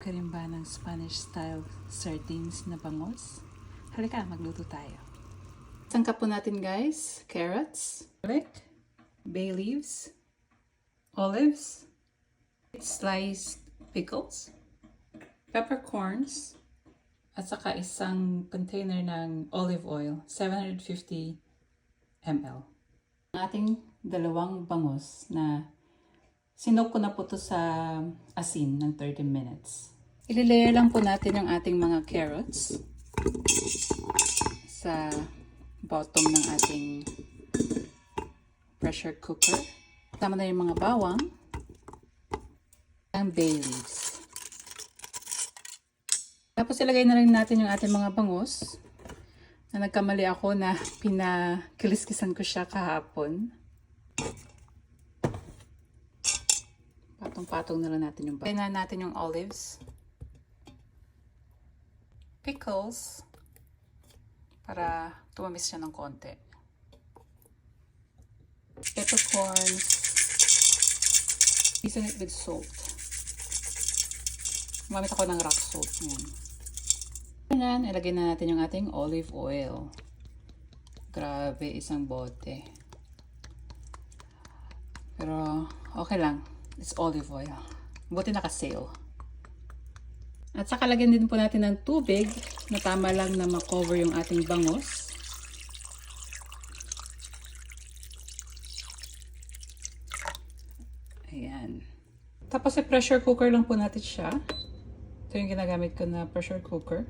ka rin ba ng Spanish-style sardines na bangus? Halika, magluto tayo. Sangkap po natin guys, carrots, garlic, bay leaves, olives, sliced pickles, peppercorns, at saka isang container ng olive oil, 750 ml. Ang ating dalawang bangus na sinok ko na po to sa asin ng 30 minutes. Ililayer lang po natin yung ating mga carrots sa bottom ng ating pressure cooker. Tama na yung mga bawang and bay leaves. Tapos ilagay na rin natin yung ating mga bangus na nagkamali ako na pinakilis-kisan ko siya kahapon. Patong-patong na lang natin yung na natin yung olives, pickles, para tumamis siya ng konti, peppercorns, season it with salt. Gumamit ako ng rock salt ngayon. Ganyan, ilagay na natin yung ating olive oil. Grabe, isang bote. Pero okay lang. It's olive oil. Buti naka-sale. At saka lagyan din po natin ng tubig na tama lang na ma-cover yung ating bangus. Ayan. Tapos pressure cooker lang po natin siya. Ito yung ginagamit ko na pressure cooker.